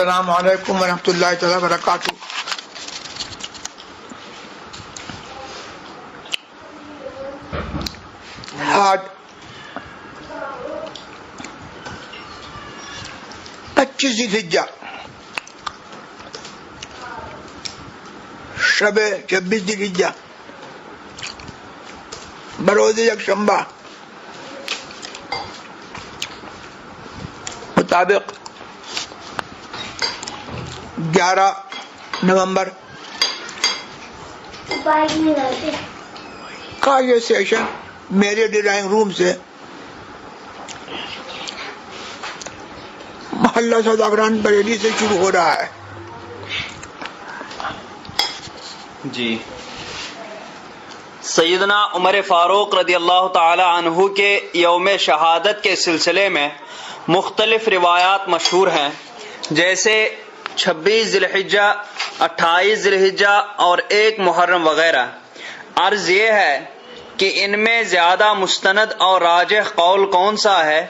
السلام علیکم ورحمۃ اللہ تعالی وبرکاتہ۔ آج 25 ذی الحجہ، شب 26 ذی الحجہ بروز یکشنبہ مطابق 11 نومبر کا یہ سیشن میرے ڈرائنگ روم سے محلہ سوداگران بریلی سے شروع ہو رہا ہے۔ جی، سیدنا عمر فاروق رضی اللہ تعالی عنہ کے یوم شہادت کے سلسلے میں مختلف روایات مشہور ہیں، جیسے 26 ذی الحجہ، 28 ذی الحجہ اور 1 محرم وغیرہ۔ عرض یہ ہے کہ ان میں زیادہ مستند اور راجح قول کون سا ہے،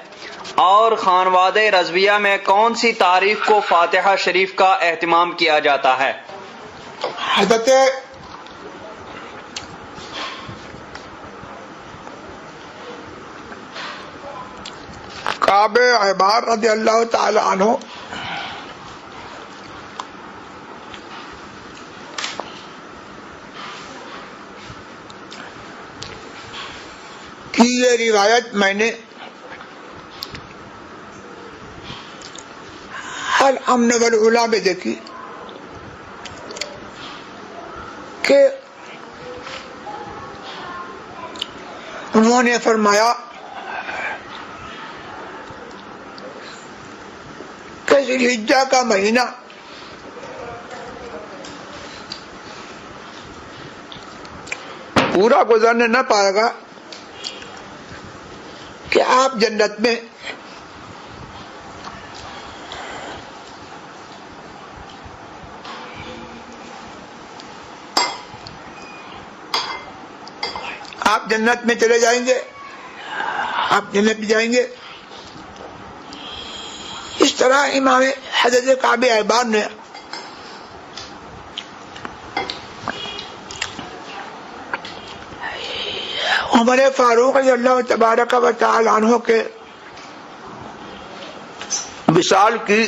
اور خانواد رضویہ میں کون سی تاریخ کو فاتحہ شریف کا اہتمام کیا جاتا ہے؟ حضرت کعب احبار رضی اللہ تعالی عنہ کی یہ روایت میں نے الامن والعلا میں دیکھی کہ انہوں نے فرمایا کہ ذی الحجہ کا مہینہ پورا گزرنے نہ پائے گا کہ آپ جنت میں چلے جائیں گے، آپ جنت میں جائیں گے۔ اس طرح امام حضرت کعب احبار نے عمر فاروق رضی اللہ تبارک و تعالی عنہ کے وصال کی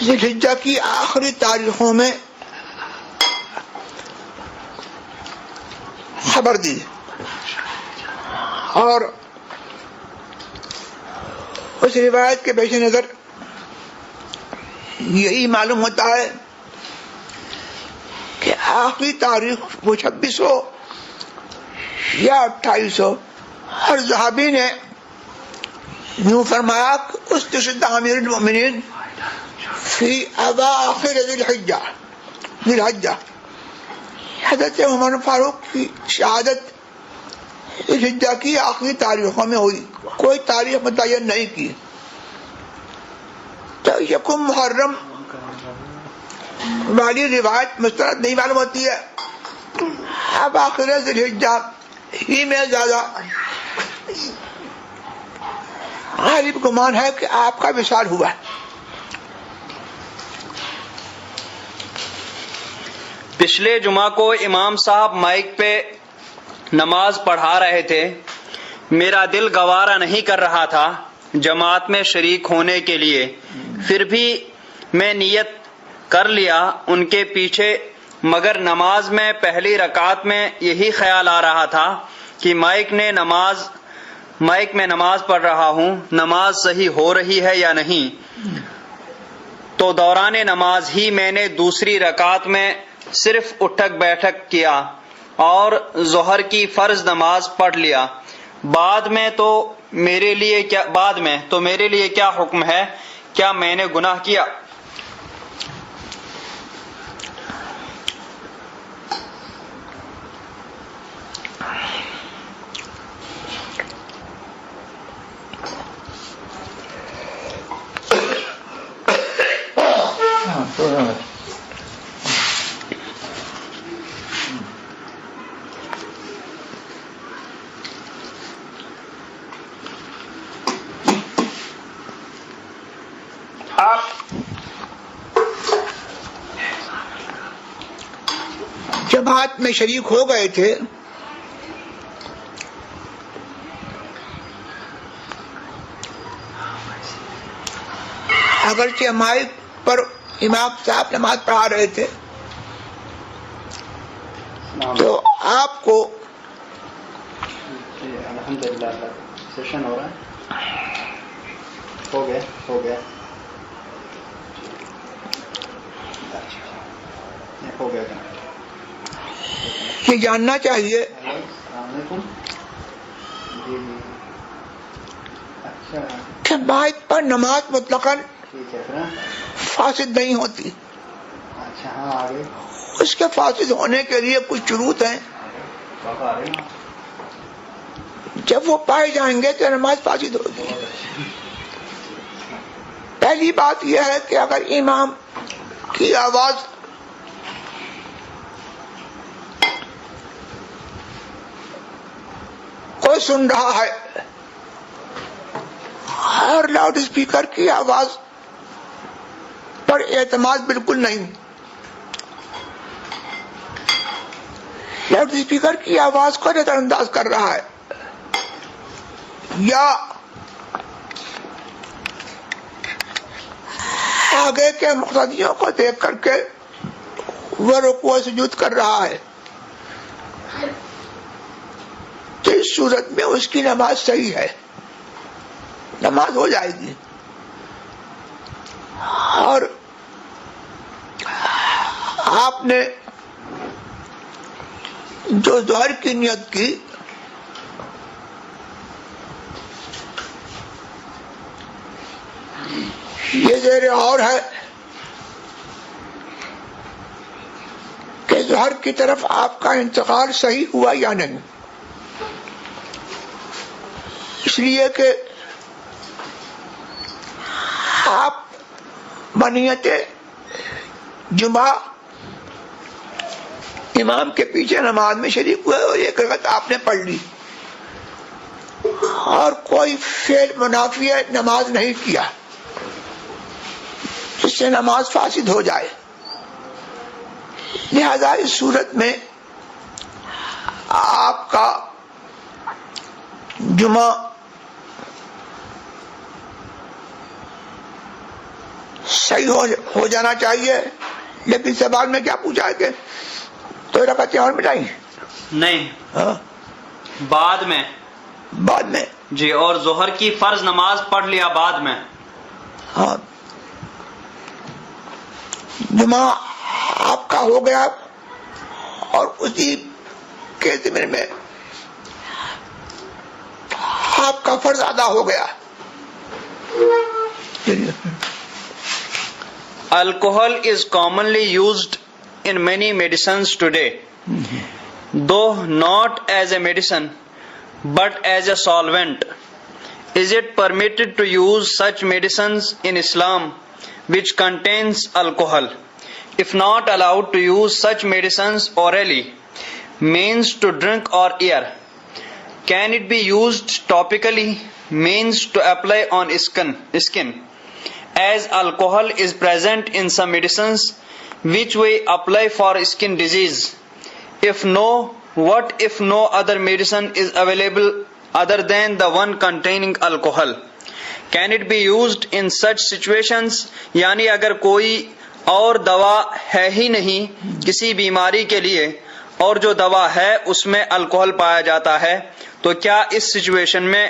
ذی الحجہ کی آخری تاریخوں میں خبر دی، اور اس روایت کے پیش نظر یہی معلوم ہوتا ہے کہ آخری تاریخ وہ 26 ہو یا 28 ہو، ہر صحابی نے یوں فرمایا کہ استشهد امیر المؤمنین فی اواخر ذی الحجہ۔ حضرت عمر فاروق کی شہادت ذی الحجہ کی آخری تاریخوں میں ہوئی، کوئی تاریخ متعین نہیں کی۔ تو یکم محرم والی روایت مستند نہیں معلوم ہوتی ہے، اب آخر ذی الحجہ ہی میں زیادہ غالب گمان ہے کہ آپ کا وصال ہوا ہے۔ پچھلے جمعہ کو امام صاحب مائک پہ نماز پڑھا رہے تھے، میرا دل گوارا نہیں کر رہا تھا جماعت میں شریک ہونے کے لیے، پھر بھی میں نیت کر لیا ان کے پیچھے، مگر نماز میں پہلی رکعت میں یہی خیال آ رہا تھا کہ مائک میں نماز پڑھ رہا ہوں، نماز صحیح ہو رہی ہے یا نہیں۔ تو دوران نماز ہی میں نے دوسری رکعت میں صرف اٹھک بیٹھک کیا اور ظہر کی فرض نماز پڑھ لیا۔ بعد میں تو میرے لیے کیا حکم ہے؟ کیا میں نے گناہ کیا؟ آپ جماعت میں شریک ہو گئے تھے، اگرچہ مائک پر امام صاحب نماز پڑھا رہے تھے تو آپ کو الحمدللہ سیشن ہو رہا ہے، ہو گیا یہ جاننا چاہیے السلام علیکم. جی اچھا کہ مائک پر نماز مطلقاً ٹھیک ہے. فاسد نہیں ہوتی، اچھا ہاں آگے اس کے فاسد ہونے کے لیے کچھ شروط ہیں، پاپا آ رہے ہیں. جب وہ پائے جائیں گے تو نماز فاسد ہوگی. پہلی بات یہ ہے کہ اگر امام کی آواز کوئی سن رہا ہے اور لاؤڈ اسپیکر کی آواز پر اعتماد بالکل نہیں، لاؤڈ اسپیکر کی آواز کو نظر انداز کر رہا ہے یا آگے کے مقتدیوں کو دیکھ کر کے وہ رکوع سجود کر رہا ہے، تو اس صورت میں اس کی نماز صحیح ہے، نماز ہو جائے گی. اور آپ نے جو ظہر کی نیت کی یہ زیر اور ہے کہ ظہر کی طرف آپ کا انتقال صحیح ہوا یا نہیں، اس لیے کہ آپ بنیت جمعہ امام کے پیچھے نماز میں شریک ہوئے اور ایک رکعت آپ نے پڑھ لی اور کوئی فعل منافی نماز نہیں کیا جس سے نماز فاسد ہو جائے. لہذا اس صورت میں آپ کا جمعہ صحیح ہو جانا چاہیے. لیکن سوال میں کیا پوچھا ہے کہ تو رکعتیں اور مٹائیں؟ نہیں، ہاں بعد میں جی، اور ظہر کی فرض نماز پڑھ لیا بعد میں. ہاں جمعہ آپ کا ہو گیا اور اسی کے ضمن میں آپ کا فرض ادا ہو گیا. Alcohol is commonly used in many medicines today, though not as a medicine but as a solvent. Is it permitted to use such medicines in Islam which contains alcohol? If not allowed to use such medicines orally, means to drink or ear, can it be used topically, means to apply on skin? As alcohol is present in some medicines which we apply for skin disease. If no, what if no other medicine is available other than the one containing alcohol? Can it be used in such situations? یعنی اگر کوئی اور دوا ہے ہی نہیں کسی بیماری کے لیے اور جو دوا ہے اس میں الکوہل پایا جاتا ہے تو کیا اس سچویشن میں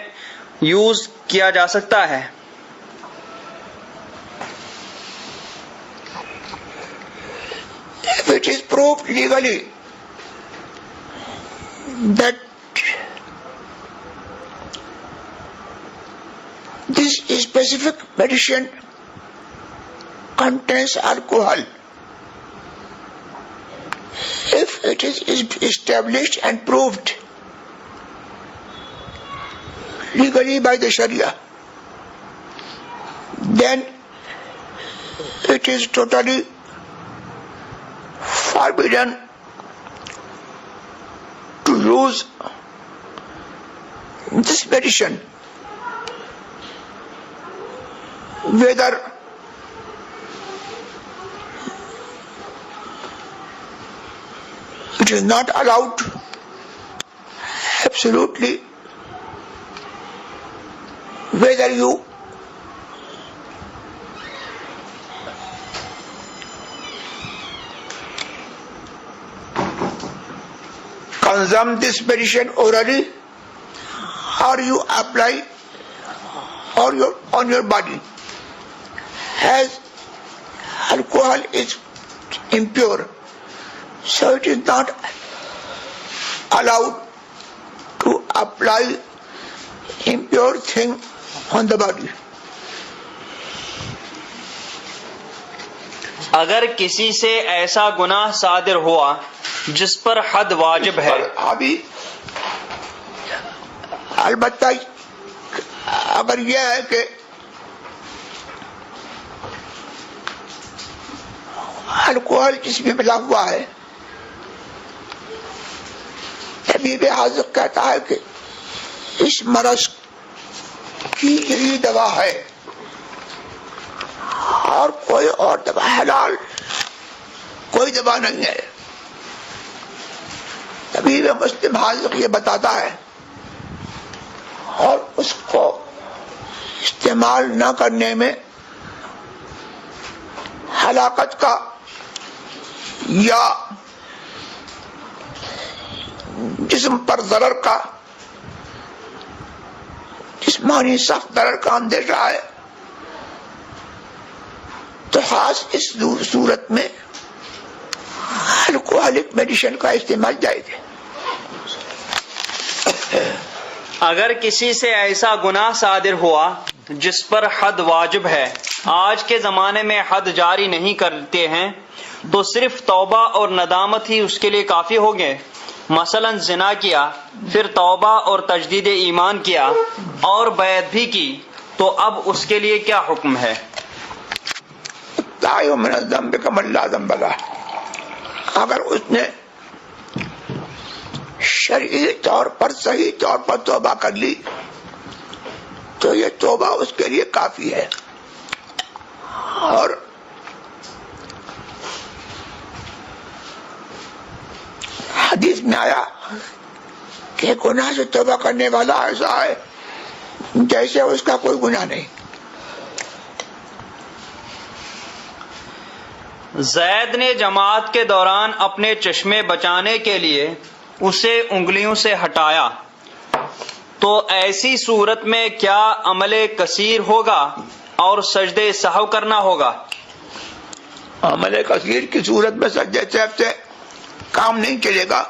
یوز کیا جا سکتا ہے؟ If it is proved legally that this specific medicine contains alcohol, if it is established and proved legally by the Sharia, then it is totally forbidden to use this medicine, whether It is not allowed, absolutely, whether you consume this medicine orally or you apply on your body, as alcohol is impure, so it is not allowed to apply impure thing on the body. اگر کسی سے ایسا گناہ صادر ہوا جس پر حد واجب ہے، ابھی البتہ اگر یہ ہے کہ الکوہل جس میں ملا ہوا ہے، طبیب حاذق کہتا ہے کہ اس مرض کی یہی دوا ہے اور کوئی اور دوا حلال کوئی دوا نہیں ہے. طبیب مسلم حاذق یہ بتاتا ہے اور اس کو استعمال نہ کرنے میں ہلاکت کا یا جسم پر ضرر کا، جسمانی سخت ضرر کا اندیشہ ہے، تو خاص اس صورت میں الکوہلک میڈیسن کا استعمال جائز ہے. اگر کسی سے ایسا گناہ صادر ہوا جس پر حد واجب ہے، آج کے زمانے میں حد جاری نہیں کرتے ہیں، تو صرف توبہ اور ندامت ہی اس کے لیے کافی ہوگے. مثلا زنا کیا، پھر توبہ اور تجدید ایمان کیا اور بیعت بھی کی، تو اب اس کے لیے کیا حکم ہے؟ من الذنب کمن لا ذنب لہ، اگر اس نے شرعی طور پر صحیح طور پر توبہ کر لی تو یہ توبہ اس کے لیے کافی ہے. اور حدیث میں آیا کہ گناہ سے توبہ کرنے والا ایسا ہے جیسے اس کا کوئی گناہ نہیں. زید نے جماعت کے دوران اپنے چشمے بچانے کے لیے اسے انگلیوں سے ہٹایا، تو ایسی صورت میں کیا عمل کثیر ہوگا اور سجدے سہو کرنا ہوگا؟ عمل کثیر کی صورت میں سجدے سہو سے کام نہیں چلے گا،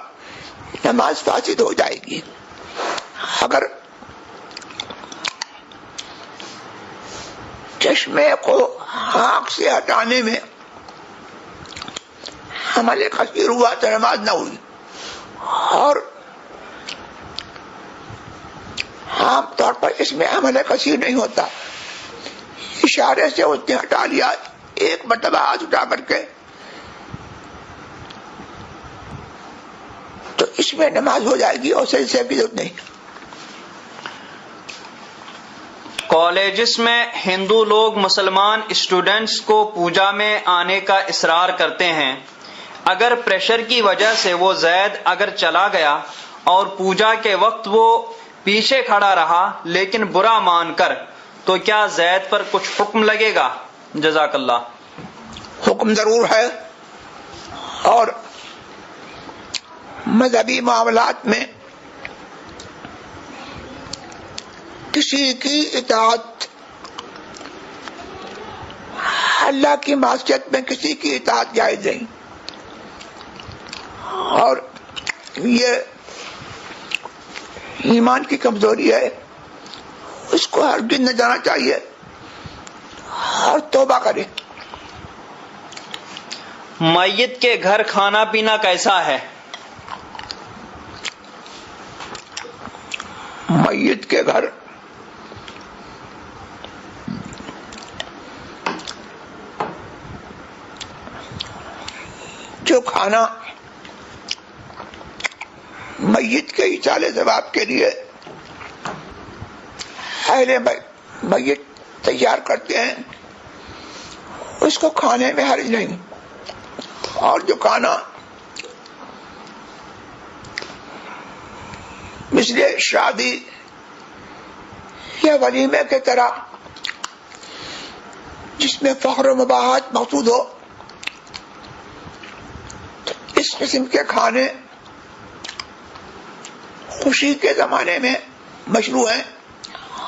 نماز فاسد ہو جائے گی. اگر چشمے کو آنکھ سے ہٹانے میں عمل کثیر ہوا تو نماز نہ ہوئی، اور عام طور پر اس میں عمل کثیر نہیں ہوتا، اشارے سے اس نے ہٹا لیا ایک مرتبہ ہاتھ اٹھا کر کے، تو اس میں نماز ہو جائے گی اور سجدے کی ضرورت نہیں. کالجز میں ہندو لوگ مسلمان اسٹوڈنٹس کو پوجا میں آنے کا اصرار کرتے ہیں. اگر پریشر کی وجہ سے وہ زید اگر چلا گیا اور پوجا کے وقت وہ پیچھے کھڑا رہا لیکن برا مان کر، تو کیا زید پر کچھ حکم لگے گا؟ جزاک اللہ. حکم ضرور ہے، اور مذہبی معاملات میں کسی کی اطاعت، اللہ کی معصیت میں کسی کی اطاعت جائز نہیں، اور یہ ایمان کی کمزوری ہے، اس کو ہرگز نہ جانا چاہیے اور توبہ کرے. میت کے گھر کھانا پینا کیسا ہے؟ میت کے گھر جو کھانا میت کے اچالے ثواب کے لیے اہل میت تیار کرتے ہیں، اس کو کھانے میں حرج نہیں، اور جو کھانا اس لیے شادی یا ولیمے کی طرح جس میں فخر و مباحت مقصود ہو، تو اس قسم کے کھانے خوشی کے زمانے میں مشروع ہیں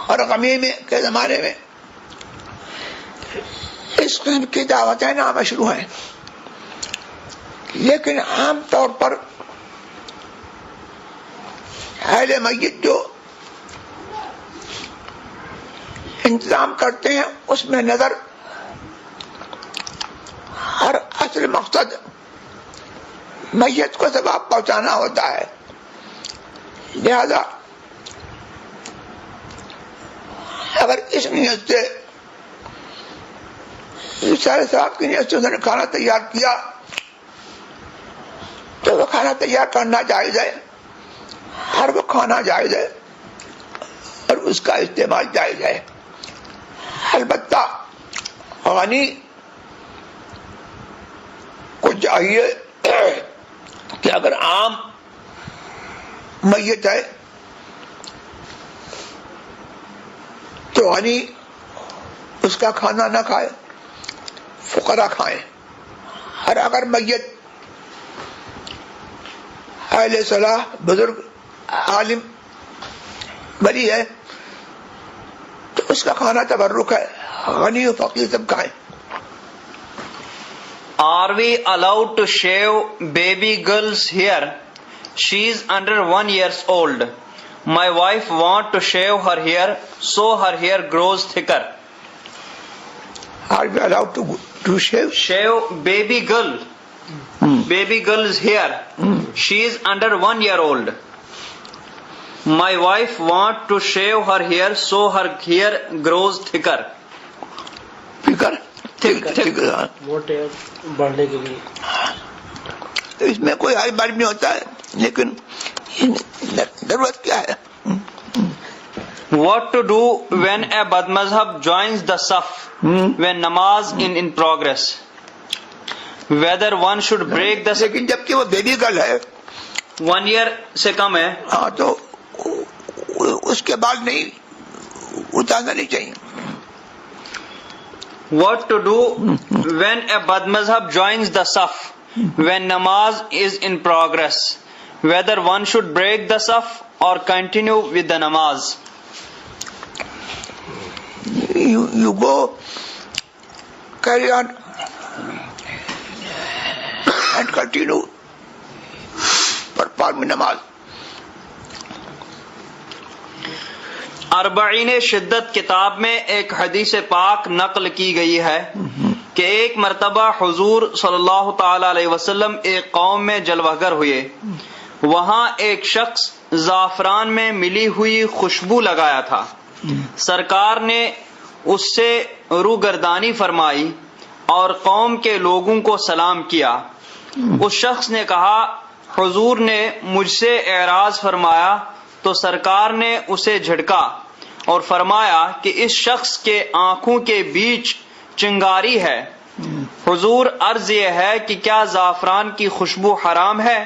اور غمی کے زمانے میں اس قسم کی دعوتیں نامشروع ہیں. لیکن عام طور پر اہل میت جو انتظام کرتے ہیں اس میں نظر ہر اصل مقصد میت کو ثواب پہنچانا ہوتا ہے. لہذا اگر اس نیت سے سارے ثواب کی نیت سے انہوں نے کھانا تیار کیا تو وہ کھانا تیار کرنا جائز ہے، ہر وہ کھانا جائز ہے اور اس کا استعمال جائز ہے. البتہ غنی کو چاہیے کہ اگر عام میت ہے تو غنی اس کا کھانا نہ کھائے، فقراء کھائیں. اور اگر میت اہل صلاح بزرگ عالم ولی ہے تو اس کا کھانا تبرک ہے، غنی و فقیر سب کھائیں. Are we allowed to shave baby girl's hair? She is under 1 year old. My wife want to shave her hair so her hair grows thicker. Are we allowed to shave? Shave baby girl. Baby girl's hair. She is under 1 year old. My wife want to shave her hair so her hair grows thicker. فکر موٹے بڑھنے کے لیے. تو اس میں کوئی حل بار نہیں ہوتا ہے، لیکن ضرورت کیا ہے؟ What to do when a badmazhab joins the saf when namaz in progress? Whether one should break the لیکن جبکہ وہ بیبی گرل ہے 1 year سے کم ہے، ہاں تو اس کے بعد نہیں اتارنا نہیں چاہیے. What to do when a badmazhab joins the saf when namaz is in progress? Whether one should break the saf or continue with the namaz? You go carry on and continue perform namaz. اربعین شدت کتاب میں ایک حدیث پاک نقل کی گئی ہے کہ ایک مرتبہ حضور صلی اللہ تعالی علیہ وسلم ایک قوم میں جلوہ گر ہوئے. وہاں ایک شخص زعفران میں ملی ہوئی خوشبو لگایا تھا. سرکار نے اس سے روگردانی فرمائی اور قوم کے لوگوں کو سلام کیا. اس شخص نے کہا حضور نے مجھ سے اعراض فرمایا تو سرکار نے اسے جھڑکا اور فرمایا کہ اس شخص کے آنکھوں کے بیچ چنگاری ہے. حضور عرض یہ ہے کہ کیا زعفران کی خوشبو حرام ہے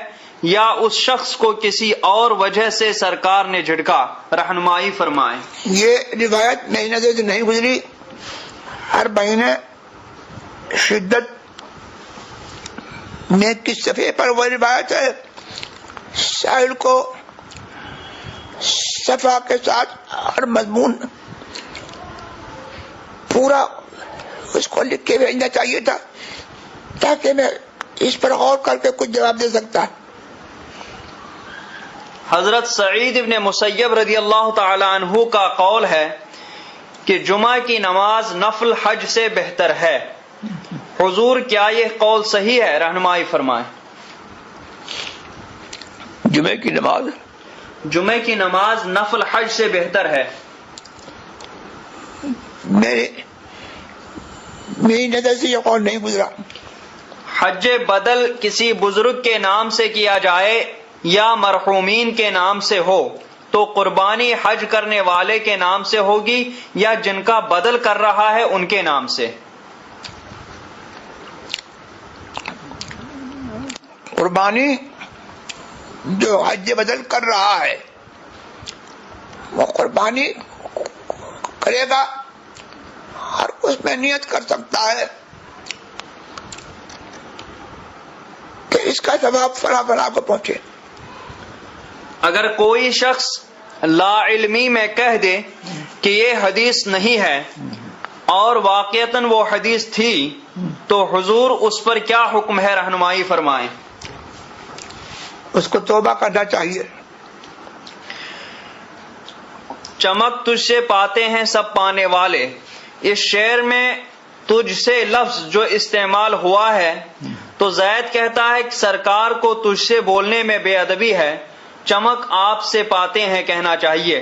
یا اس شخص کو کسی اور وجہ سے سرکار نے جھڑکا؟ رہنمائی فرمائیں. یہ روایت میری نظر سے نہیں گزری. ہر مہینے شدت میں کس صفحے پر وہ روایت ہے، سائل کو صفحہ کے ساتھ ہر مضمون پورا اس کو لکھ کے بھیجنا چاہیے تھا تاکہ میں اس پر غور کر کے کچھ جواب دے سکتا. حضرت سعید ابن مسیب رضی اللہ تعالی عنہ کا قول ہے کہ جمعہ کی نماز نفل حج سے بہتر ہے. حضور کیا یہ قول صحیح ہے؟ رہنمائی فرمائیں. جمعہ کی نماز نفل حج سے بہتر ہے. میری نظر سے یہ قول نہیں گزرا. حج بدل کسی بزرگ کے نام سے کیا جائے یا مرحومین کے نام سے ہو تو قربانی حج کرنے والے کے نام سے ہوگی یا جن کا بدل کر رہا ہے ان کے نام سے؟ قربانی جو حج بدل کر رہا ہے وہ قربانی کرے گا اور اس میں نیت کر سکتا ہے کہ اس کا ثواب فلاں فلاں کو پہنچے. اگر کوئی شخص لا علمی میں کہہ دے کہ یہ حدیث نہیں ہے اور واقعتاً وہ حدیث تھی تو حضور اس پر کیا حکم ہے، رہنمائی فرمائیں. اس کو توبہ کرنا چاہیے. چمک تجھ سے پاتے ہیں سب پانے والے، اس شعر میں تجھ سے لفظ جو استعمال ہوا ہے تو زید کہتا ہے کہ سرکار کو تجھ سے بولنے میں بے ادبی ہے، چمک آپ سے پاتے ہیں کہنا چاہیے.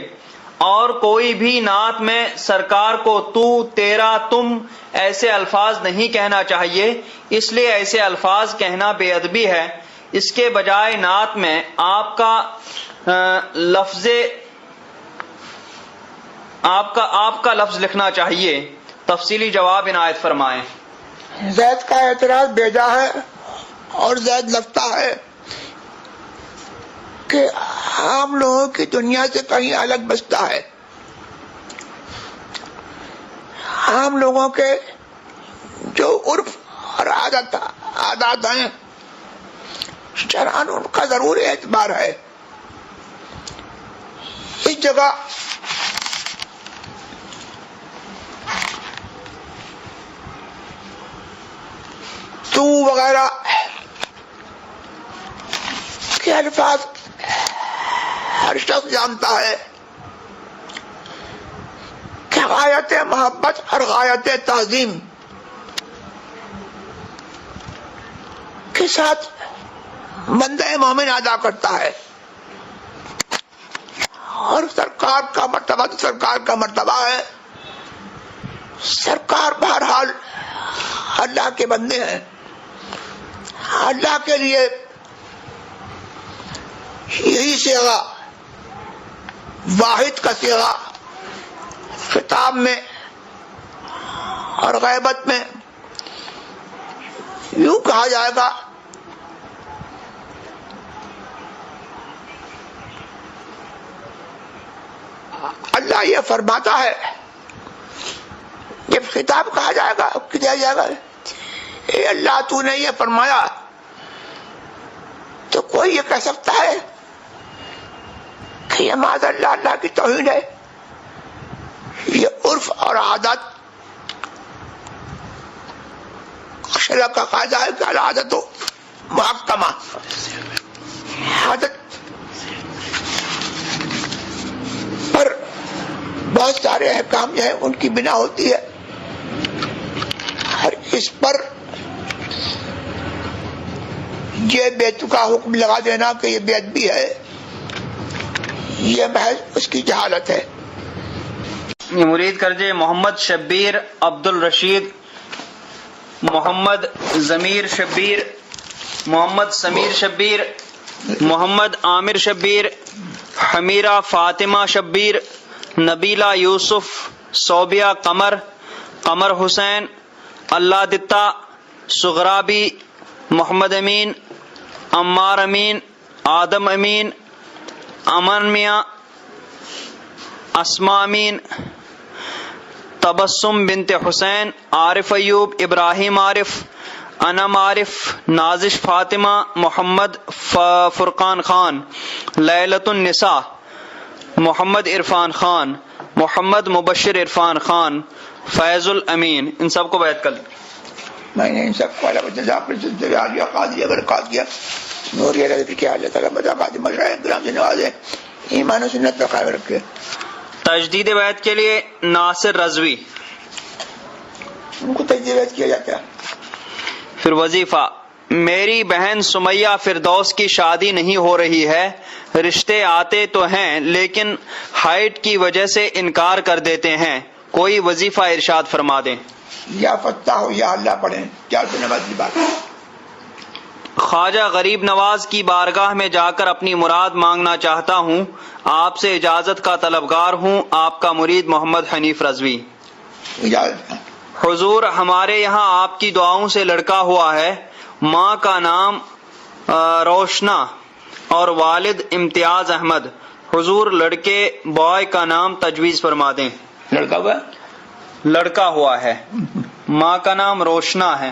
اور کوئی بھی نعت میں سرکار کو تو، تیرا، تم ایسے الفاظ نہیں کہنا چاہیے، اس لیے ایسے الفاظ کہنا بے ادبی ہے. اس کے بجائے نعت میں آپ کا لفظ لکھنا چاہیے. تفصیلی جواب عنایت فرمائیں. زید کا اعتراض بیجا ہے اور زید لگتا ہے کہ عام لوگوں کی دنیا سے کہیں الگ بستا ہے. عام لوگوں کے جو عرف اور عادات ہیں شرعاً ان کا ضرور اعتبار ہے. اس جگہ تو وغیرہ کے الفاظ ہر شخص جانتا ہے کہ غایت محبت اور غایت تعظیم کے ساتھ بندہ مومن ادا کرتا ہے. اور سرکار کا مرتبہ تو سرکار کا مرتبہ ہے. سرکار بہرحال اللہ کے بندے ہیں. اللہ کے لیے یہی صیغہ واحد کا صیغہ خطاب میں اور غیبت میں یوں کہا جائے گا اللہ یہ فرماتا ہے. جب خطاب کہا جائے گا کیا جائے گا اے اللہ تو نے یہ فرمایا، تو کوئی یہ کہہ سکتا ہے کہ یہ معاذ اللہ اللہ کی توہین ہے. یہ عرف اور عادت شرع کا قاعدہ ہے کہ العادت محکمہ، عادت پر بہت سارے احکام جو ہیں ان کی بنا ہوتی ہے. اور اس پر یہ بیت کا حکم لگا دینا کہ یہ بے ادبی ہے، یہ محض اس کی جہالت ہے. مرید کرجے محمد شبیر عبد الرشید، محمد ضمیر شبیر، محمد سمیر شبیر، محمد عامر شبیر، حمیرہ فاطمہ شبیر، نبیلہ یوسف، صوبیہ قمر، قمر حسین، اللہ دتا، سغرابی، محمد امین، عمار امین، آدم امین، امن میاں، اسما امین، تبسم بنت حسین، عارف ایوب، ابراہیم عارف، انم عارف، نازش فاطمہ، محمد فرقان خان، لیلۃ النساء، محمد عرفان خان، محمد مبشر عرفان خان، فیض الامین. ان سب کو بیعت کر لیں. میں نے ان سب کو قادیہ نوریہ کے حالت قادی مشاہد گرام سے نوازے، ایمان و سنت پر قائم رکھے. تجدید بیعت کے لیے ناصر رضوی. ان کو تجدید بیعت کیا جاتا ہے. پھر وظیفہ: میری بہن سمیہ فردوس کی شادی نہیں ہو رہی ہے، رشتے آتے تو ہیں لیکن ہائٹ کی وجہ سے انکار کر دیتے ہیں، کوئی وظیفہ ارشاد فرما دیں. یا فتح ہو یا اللہ پڑھیں، 400 نماز کی بات. خواجہ غریب نواز کی بارگاہ میں جا کر اپنی مراد مانگنا چاہتا ہوں، آپ سے اجازت کا طلبگار ہوں. آپ کا مرید محمد حنیف رضوی. اجازت. حضور، ہمارے یہاں آپ کی دعاؤں سے لڑکا ہوا ہے، ماں کا نام روشنا اور والد امتیاز احمد، حضور لڑکے بوائے کا نام تجویز فرما دیں. لڑکا ہوا لڑکا ہوا ہے، ماں کا نام روشنا ہے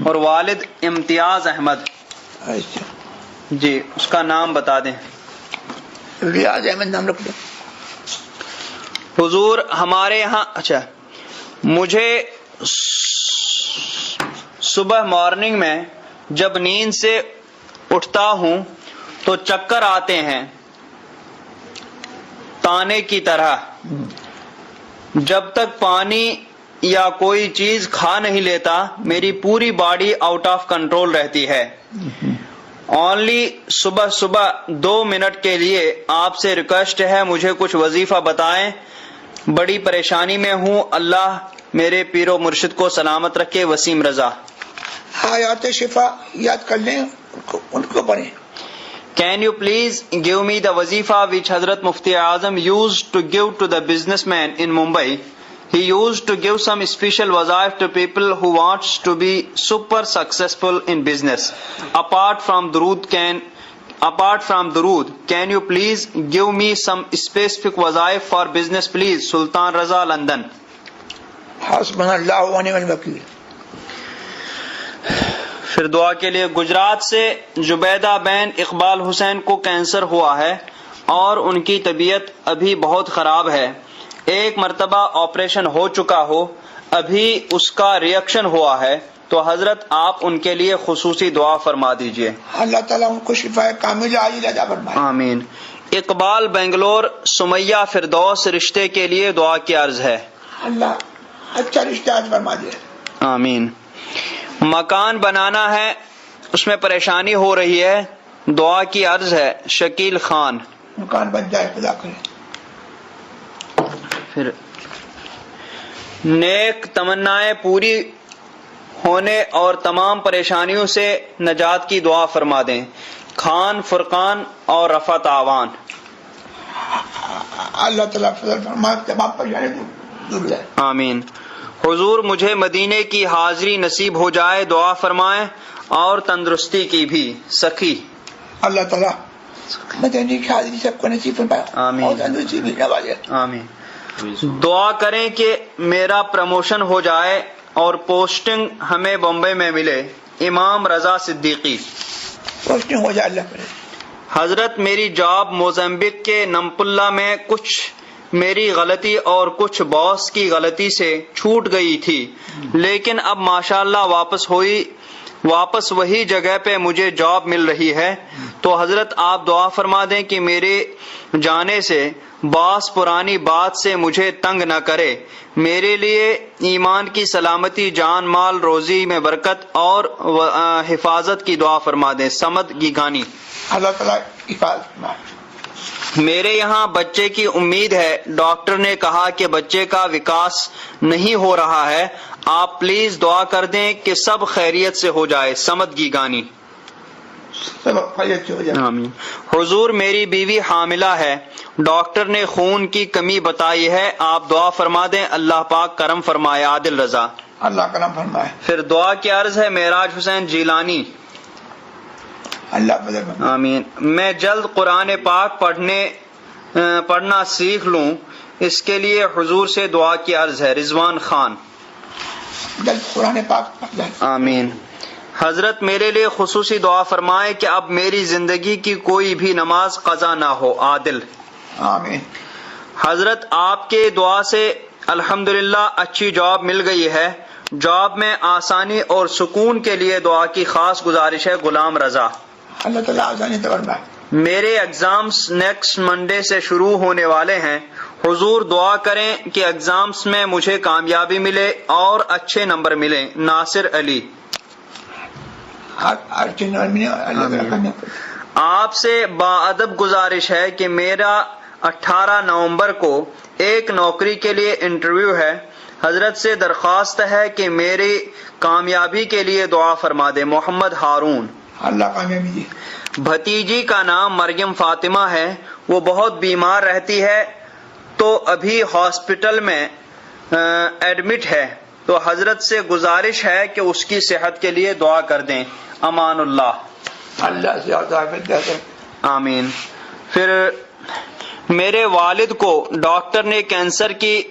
اور والد امتیاز احمد. اچھا جی اس کا نام بتا دیں. ریاض احمد نام رکھ دو. حضور ہمارے یہاں اچھا مجھے صبح مارننگ میں جب نیند سے اٹھتا ہوں تو چکر آتے ہیں تانے کی طرح. جب تک پانی یا کوئی چیز کھا نہیں لیتا میری پوری باڈی آؤٹ آف کنٹرول رہتی ہے. اونلی صبح 2 منٹ کے لیے آپ سے ریکویسٹ ہے مجھے کچھ وظیفہ بتائیں. بڑی پریشانی میں ہوں. اللہ میرے پیر و مرشد کو سلامت رکھے. وسیم رضا. آیات شفا یاد کر لیں، ان کو پڑھیں. Can you please give me the wazifa which Hazrat Mufti Azam used to give to the businessman in Mumbai? He used to give some special wazaif to people who wants to be super successful in business. Apart from Durood, can you please give me some specific wazaif for business, please? Sultan Raza, London. حسبنا اللہ و نعم الوکیل. پھر دعا کے لیے گجرات سے زبیدہ بین اقبال حسین کو cancer ہوا ہے اور ان کی طبیعت ابھی بہت خراب ہے. ایک مرتبہ آپریشن ہو چکا ہو، ابھی اس کا ریئیکشن ہوا ہے، تو حضرت آپ ان کے لیے خصوصی دعا فرما دیجئے. اللہ تعالیٰ ان کو شفا کامل عاجل عطا فرمائے. آمین. اقبال بنگلور سمیہ فردوس رشتے کے لیے دعا کی عرض ہے. اللہ اچھا رشتہ عطا فرما دے. آمین. مکان بنانا ہے، اس میں پریشانی ہو رہی ہے، دعا کی عرض ہے. شکیل خان. مکان بن جائے خدا کرے. پھر نیک تمنائیں پوری ہونے اور تمام پریشانیوں سے نجات کی دعا فرما دیں. خان فرقان اور رفعت آوان. اللہ تعالیٰ فضل فرمائے تمام پریشانی دور جائے. آمین. حضور مجھے مدینے کی حاضری نصیب ہو جائے، دعا فرمائیں اور تندرستی کی بھی. سخی. اللہ تعالیٰ مدینے کی حاضری سب کو نصیب فرمائے. آمین. اور تندرستی بھی نوازے. آمین. دعا کریں کہ میرا پروموشن ہو جائے اور پوسٹنگ ہمیں بمبئی میں ملے. امام رضا صدیقی. پوسٹنگ ہو جائے اللہ کرے. حضرت میری جاب موزمبیق کے نمپلا میں کچھ میری غلطی اور کچھ باس کی غلطی سے چھوٹ گئی تھی، لیکن اب ماشاءاللہ واپس وہی جگہ پہ مجھے جاب مل رہی ہے. تو حضرت آپ دعا فرما دیں کہ میرے جانے سے باس پرانی بات سے مجھے تنگ نہ کرے. میرے لیے ایمان کی سلامتی، جان مال روزی میں برکت اور حفاظت کی دعا فرما دیں. سمد گیگانی. اللہ تعالیٰ حفاظت فرمائے. میرے یہاں بچے کی امید ہے، ڈاکٹر نے کہا کہ بچے کا وکاس نہیں ہو رہا ہے. آپ پلیز دعا کر دیں کہ سب خیریت سے ہو جائے. سمد گیگانی. سب خیریت سے ہو جائے. آمین. حضور میری بیوی حاملہ ہے، ڈاکٹر نے خون کی کمی بتائی ہے، آپ دعا فرما دیں، اللہ پاک کرم فرمائے. عادل رضا. اللہ کرم فرمائے. پھر دعا کی عرض ہے معراج حسین جیلانی. اللہ فضل فرمائے. آمین. میں جلد قرآن پاک پڑھنا سیکھ لوں، اس کے لیے حضور سے دعا کی عرض ہے. رضوان خان. جلد قرآن پاک پڑھ جائے. آمین. حضرت میرے لیے خصوصی دعا فرمائے کہ اب میری زندگی کی کوئی بھی نماز قضا نہ ہو. عادل. آمین. حضرت آپ کے دعا سے الحمدللہ اچھی جاب مل گئی ہے. جاب میں آسانی اور سکون کے لیے دعا کی خاص گزارش ہے. غلام رضا. اللہ تعالیٰ آسانی سے فرمائے. میرے ایگزامز نیکسٹ منڈے سے شروع ہونے والے ہیں، حضور دعا کریں کہ ایگزامز میں مجھے کامیابی ملے اور اچھے نمبر ملیں. ناصر علی. ہر چیز اللہ تعالیٰ کرنے کو. آپ سے باادب گزارش ہے کہ میرا 18 نومبر کو ایک نوکری کے لیے انٹرویو ہے. حضرت سے درخواست ہے کہ میری کامیابی کے لیے دعا فرما دے. محمد ہارون. اللہ کامیابی دی. بھتیجی کا نام مریم فاطمہ ہے، وہ بہت بیمار رہتی ہے تو ابھی ہاسپٹل میں ایڈمٹ ہے، تو حضرت سے گزارش ہے کہ اس کی صحت کے لیے دعا کر دیں. امان اللہ. اللہ سے عطا فرمائے. آمین. پھر میرے والد کو ڈاکٹر نے کینسر کی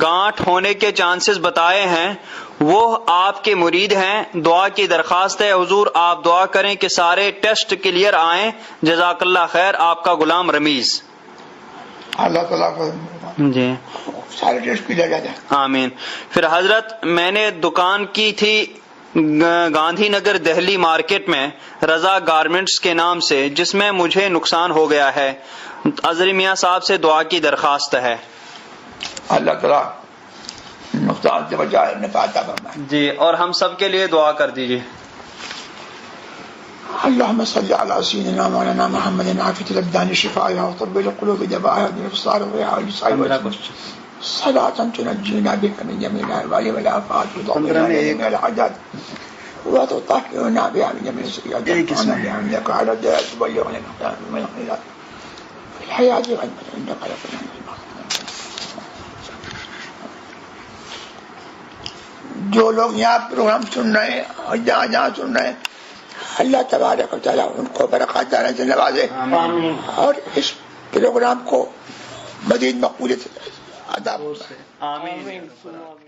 گانٹھ ہونے کے چانسز بتائے ہیں، وہ آپ کے مرید ہیں، دعا کی درخواست ہے حضور آپ دعا کریں کہ سارے ٹیسٹ کلیئر آئیں، جزاک اللہ خیر، آپ کا غلام رمیز۔ اللہ تعالیٰ کو جی سارے ٹیسٹ پہ لے جاتے ہیں۔ آمین۔ پھر حضرت میں نے دکان کی تھی گاندھی نگر دہلی مارکیٹ میں رضا گارمنٹس کے نام سے، جس میں مجھے نقصان ہو گیا ہے، اظہر میاں صاحب سے دعا کی درخواست ہے۔ اللہ تعالیٰ نقصان سے بچائے، نفع عطا فرمائے۔ جی اور ہم سب کے لیے دعا کر دیجیے۔ اللهم صل على سيدنا مولانا محمد عافية الأبدان شفائها وطب القلوب دواءها بالأبصار والأعين صلاة تنجينا بك من جميع الأهوال والآفات وتضمنا من جميع الحاجات وتطهرنا بها من جميع السيئات وتعنا بحمدك على الدرجات تبلغنا من الخيرات في الحياة والموت إنك لكل جو لوگ یہاں پروگرام سن رہے ہیں اور جہاں جہاں سن رہے ہیں، اللہ تبارک و تعالیٰ ان کو برکات دینے سے نوازے اور اس پروگرام کو مزید مقبولیت عطا فرمائے۔ آمین۔